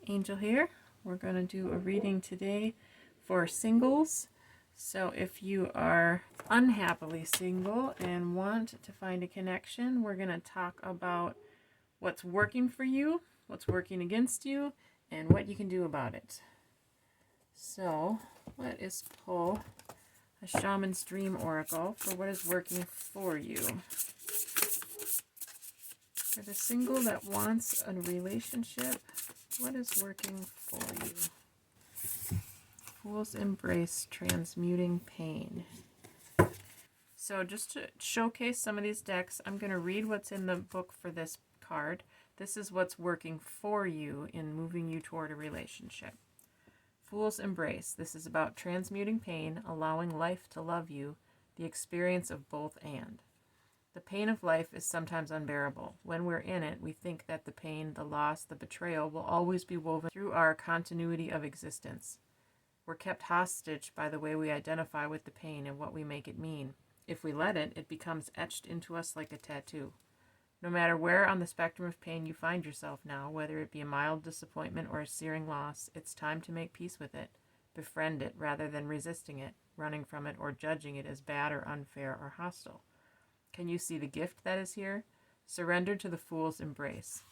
Angel here. We're going to do a reading today for singles. So if you are unhappily single and want to find a connection, we're going to talk about what's working for you, what's working against you, and what you can do about it. So let's pull a Shaman's Dream Oracle for what is working for you. For the single that wants a relationship, what is working for you? Fool's Embrace, Transmuting Pain. So just to showcase some of these decks, I'm going to read what's in the book for this card. This is what's working for you in moving you toward a relationship. Fool's Embrace. This is about transmuting pain, allowing life to love you, the experience of both and. The pain of life is sometimes unbearable. When we're in it, we think that the pain, the loss, the betrayal will always be woven through our continuity of existence. We're kept hostage by the way we identify with the pain and what we make it mean. If we let it, it becomes etched into us like a tattoo. No matter where on the spectrum of pain you find yourself now, whether it be a mild disappointment or a searing loss, it's time to make peace with it. Befriend it rather than resisting it, running from it, or judging it as bad or unfair or hostile. Can you see the gift that is here? Surrender to the Fool's Embrace.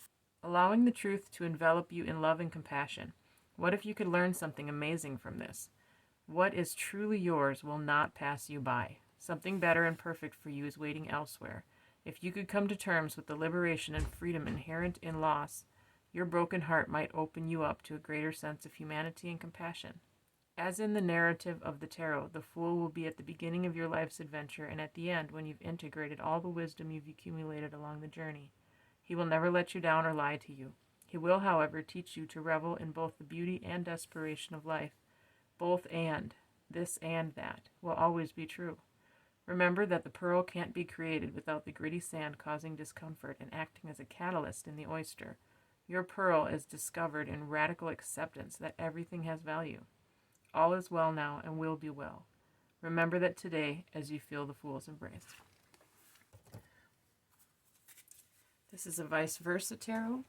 Allowing the truth to envelop you in love and compassion. What if you could learn something amazing from this? What is truly yours will not pass you by. Something better and perfect for you is waiting elsewhere. If you could come to terms with the liberation and freedom inherent in loss, your broken heart might open you up to a greater sense of humanity and compassion. As in the narrative of the tarot, the Fool will be at the beginning of your life's adventure and at the end when you've integrated all the wisdom you've accumulated along the journey. He will never let you down or lie to you. He will, however, teach you to revel in both the beauty and desperation of life. Both and, this and that, will always be true. Remember that the pearl can't be created without the gritty sand causing discomfort and acting as a catalyst in the oyster. Your pearl is discovered in radical acceptance that everything has value. All is well now and will be well. Remember that today as you feel the Fool's Embrace. This is a vice versa tarot.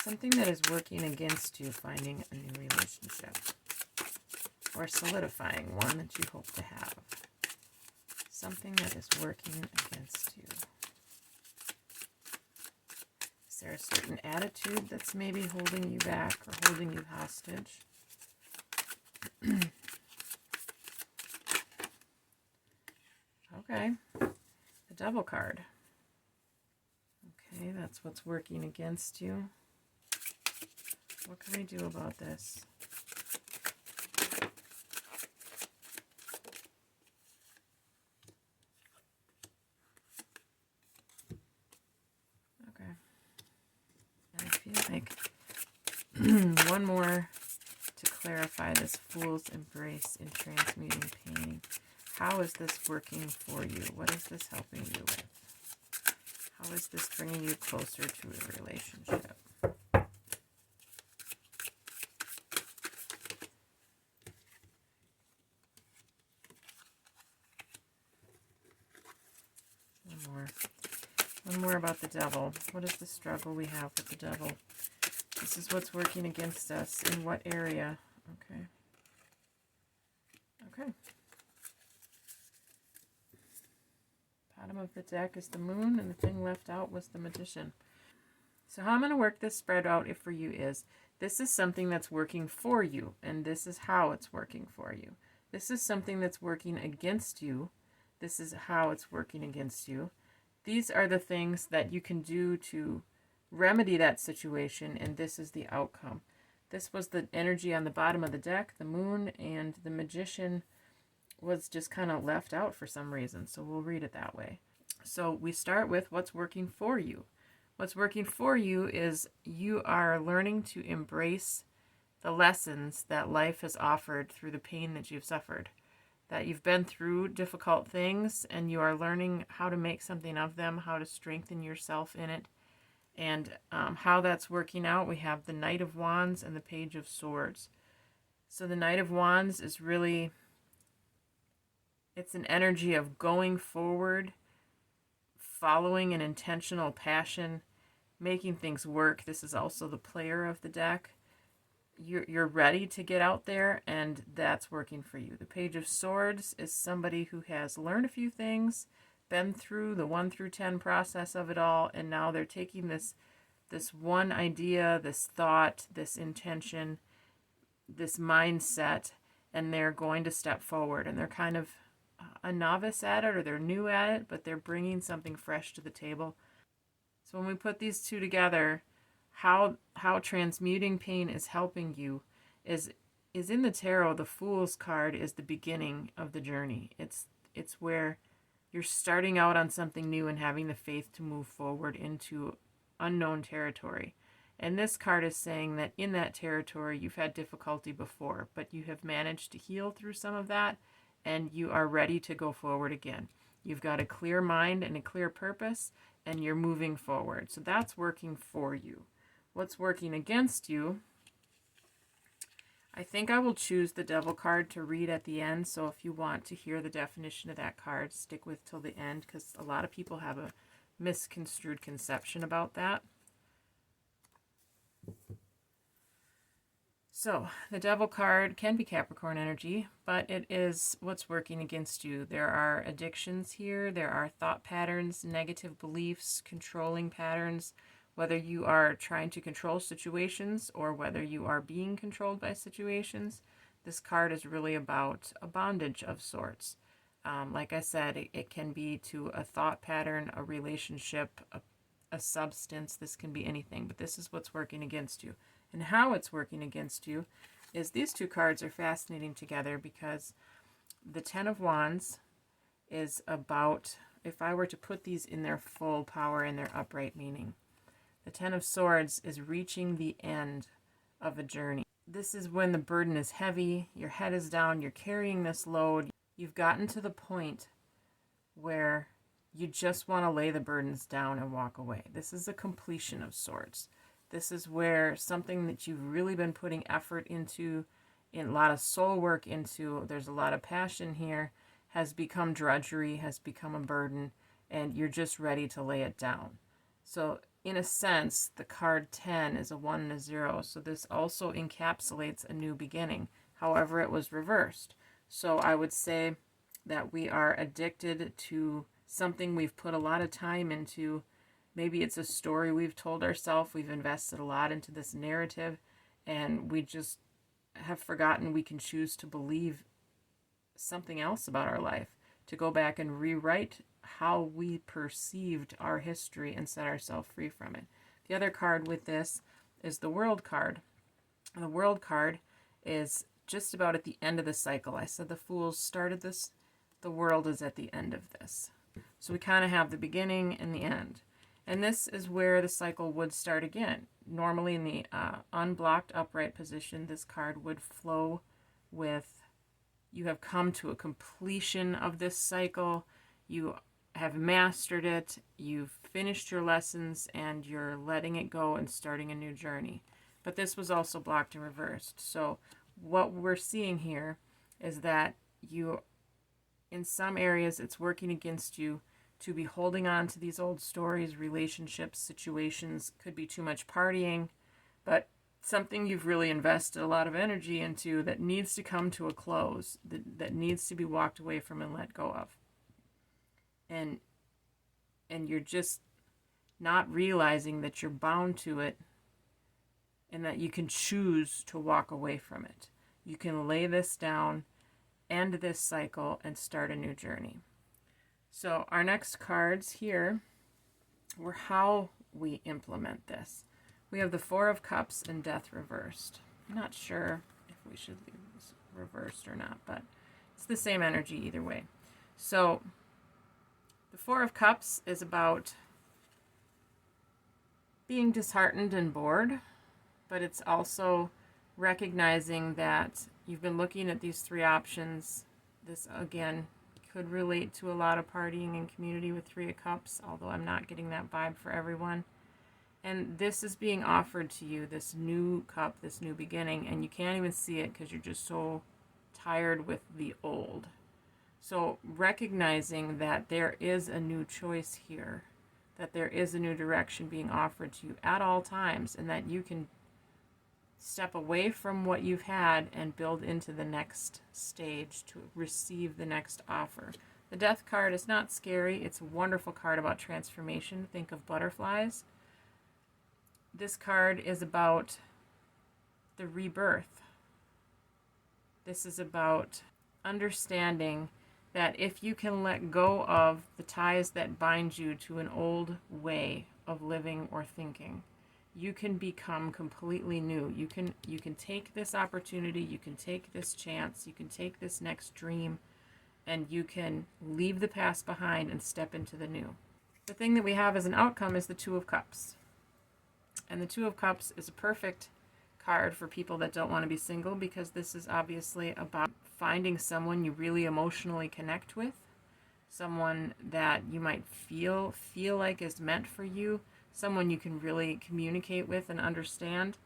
Something that is working against you finding a new relationship or solidifying one that you hope to have. Something that is working against you. Is there a certain attitude that's maybe holding you back or holding you hostage? Okay, the Devil card. Okay, that's what's working against you. What can we do about this? Okay. I feel like one more to clarify this Fool's Embrace in transmuting pain. How is this working for you? What is this helping you with? How is this bringing you closer to a relationship? One more about the Devil. What is the struggle we have with the Devil? This is what's working against us. In what area? Okay. Okay. Bottom of the deck is the Moon, and the thing left out was the Magician. So how I'm going to work this spread out for you is, this is something that's working for you, and this is how it's working for you. This is something that's working against you. This is how it's working against you. These are the things that you can do to remedy that situation, and this is the outcome. This was the energy on the bottom of the deck, the Moon, and the Magician was just kind of left out for some reason, so we'll read it that way. So we start with what's working for you. What's working for you is you are learning to embrace the lessons that life has offered through the pain that you've suffered. That you've been through difficult things and you are learning how to make something of them, how to strengthen yourself in it. And how that's working out, we have the Knight of Wands and the Page of Swords. So the Knight of Wands is really, it's an energy of going forward following an intentional passion, making things work. This is also the player of the deck. You're ready to get out there, and that's working for you. The Page of Swords is somebody who has learned a few things, been through the 1 through 10 process of it all, and now they're taking this one idea, this thought, this intention, this mindset, and they're going to step forward. And they're kind of a novice at it, or they're new at it, but they're bringing something fresh to the table. So when we put these two together, how transmuting pain is helping you is in the tarot. The Fool's card is the beginning of the journey. It's where you're starting out on something new and having the faith to move forward into unknown territory. And this card is saying that in that territory you've had difficulty before, but you have managed to heal through some of that, and you are ready to go forward again. You've got a clear mind and a clear purpose, and you're moving forward. So that's working for you. What's working against you? I think I will choose the Devil card to read at the end. So if you want to hear the definition of that card, stick with till the end, because a lot of people have a misconstrued conception about that. So the Devil card can be Capricorn energy, but it is what's working against you. There are addictions here. There are thought patterns, negative beliefs, controlling patterns, whether you are trying to control situations or whether you are being controlled by situations. This card is really about a bondage of sorts. Like I said, it can be to a thought pattern, a relationship, a substance. This can be anything, but this is what's working against you. And how it's working against you is these two cards are fascinating together, because the Ten of Wands is about, if I were to put these in their full power, in their upright meaning, the Ten of Swords is reaching the end of a journey. This is when the burden is heavy, your head is down, you're carrying this load. You've gotten to the point where you just want to lay the burdens down and walk away. This is a completion of sorts. This is where something that you've really been putting effort into, in a lot of soul work into, there's a lot of passion here, has become drudgery, has become a burden, and you're just ready to lay it down. So in a sense, the card 10 is a 1 and a 0. So this also encapsulates a new beginning. However, it was reversed. So I would say that we are addicted to something we've put a lot of time into. Maybe it's a story we've told ourselves. We've invested a lot into this narrative, and we just have forgotten we can choose to believe something else about our life, to go back and rewrite how we perceived our history and set ourselves free from it. The other card with this is the World card. The World card is just about at the end of the cycle. I said the Fools started this. The World is at the end of this. So we kind of have the beginning and the end. And this is where the cycle would start again. Normally in the unblocked upright position, this card would flow with, you have come to a completion of this cycle. You have mastered it. You've finished your lessons, and you're letting it go and starting a new journey. But this was also blocked and reversed. So what we're seeing here is that you, in some areas, it's working against you to be holding on to these old stories, relationships, situations. Could be too much partying, but something you've really invested a lot of energy into that needs to come to a close, that needs to be walked away from and let go of. And you're just not realizing that you're bound to it, and that you can choose to walk away from it. You can lay this down, end this cycle, and start a new journey. So our next cards here were how we implement this. We have the Four of Cups and Death reversed. I'm not sure if we should leave this reversed or not, but it's the same energy either way. So the Four of Cups is about being disheartened and bored, but it's also recognizing that you've been looking at these three options. This, again, could relate to a lot of partying and community with Three of Cups, although I'm not getting that vibe for everyone. And this is being offered to you, this new cup, this new beginning, and you can't even see it because you're just so tired with the old. So recognizing that there is a new choice here, that there is a new direction being offered to you at all times, and that you can step away from what you've had and build into the next stage to receive the next offer. The Death card is not scary. It's a wonderful card about transformation. Think of butterflies. This card is about the rebirth. This is about understanding that if you can let go of the ties that bind you to an old way of living or thinking, you can become completely new. You can take this opportunity, you can take this chance, you can take this next dream, and you can leave the past behind and step into the new. The thing that we have as an outcome is the Two of Cups. And the Two of Cups is a perfect card for people that don't want to be single, because this is obviously about finding someone you really emotionally connect with, someone that you might feel like is meant for you, someone you can really communicate with and understand,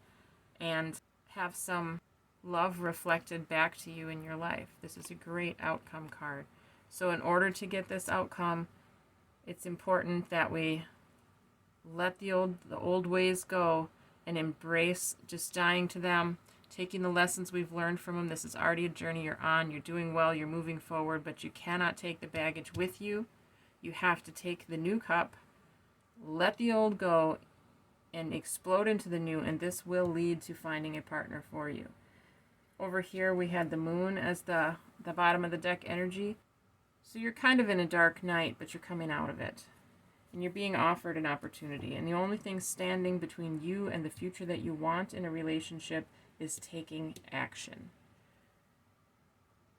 and have some love reflected back to you in your life. This is a great outcome card. So in order to get this outcome, it's important that we let the old ways go and embrace just dying to them, taking the lessons we've learned from them. This is already a journey you're on. You're doing well. You're moving forward, but you cannot take the baggage with you. You have to take the new cup, let the old go, and explode into the new, and this will lead to finding a partner for you. Over here, we had the moon as the bottom of the deck energy. So you're kind of in a dark night, but you're coming out of it. And you're being offered an opportunity. And the only thing standing between you and the future that you want in a relationship is taking action.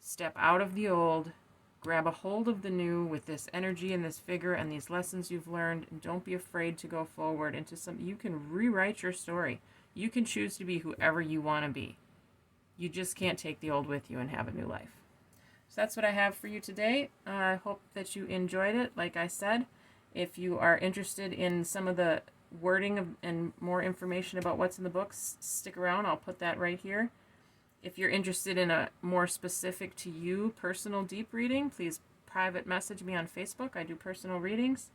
Step out of the old, grab a hold of the new with this energy and this vigor and these lessons you've learned, and don't be afraid to go forward into something. You can rewrite your story. You can choose to be whoever you want to be. You just can't take the old with you and have a new life. So that's what I have for you today. I hope that you enjoyed it. Like I said, if you are interested in some of the wording and more information about what's in the books, stick around. I'll put that right here. If you're interested in a more specific to you personal deep reading, please private message me on Facebook. I do personal readings.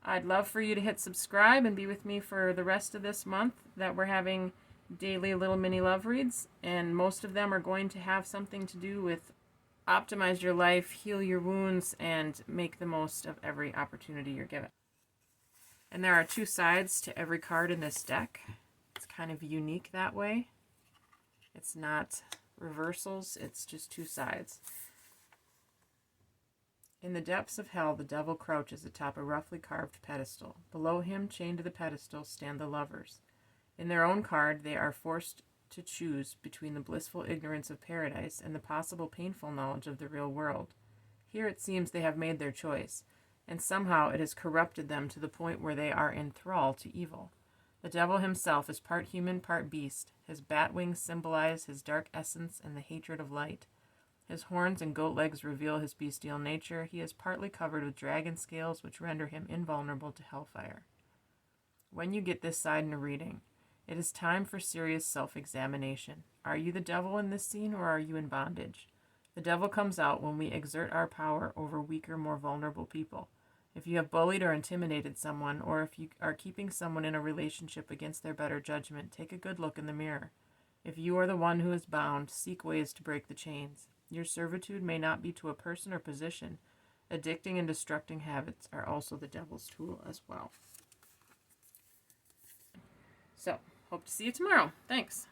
I'd love for you to hit subscribe and be with me for the rest of this month that we're having daily little mini love reads, and most of them are going to have something to do with optimize your life, heal your wounds, and make the most of every opportunity you're given. And there are two sides to every card in this deck. It's kind of unique that way. It's not reversals, it's just two sides. In the depths of hell, the devil crouches atop a roughly carved pedestal. Below him, chained to the pedestal, stand the lovers. In their own card, they are forced to choose between the blissful ignorance of paradise and the possible painful knowledge of the real world. Here it seems they have made their choice, and somehow it has corrupted them to the point where they are in thrall to evil. The devil himself is part human, part beast. His bat wings symbolize his dark essence and the hatred of light. His horns and goat legs reveal his bestial nature. He is partly covered with dragon scales, which render him invulnerable to hellfire. When you get this side in a reading, it is time for serious self-examination. Are you the devil in this scene, or are you in bondage? The devil comes out when we exert our power over weaker, more vulnerable people. If you have bullied or intimidated someone, or if you are keeping someone in a relationship against their better judgment, take a good look in the mirror. If you are the one who is bound, seek ways to break the chains. Your servitude may not be to a person or position. Addicting and destructing habits are also the devil's tool as well. So, hope to see you tomorrow. Thanks.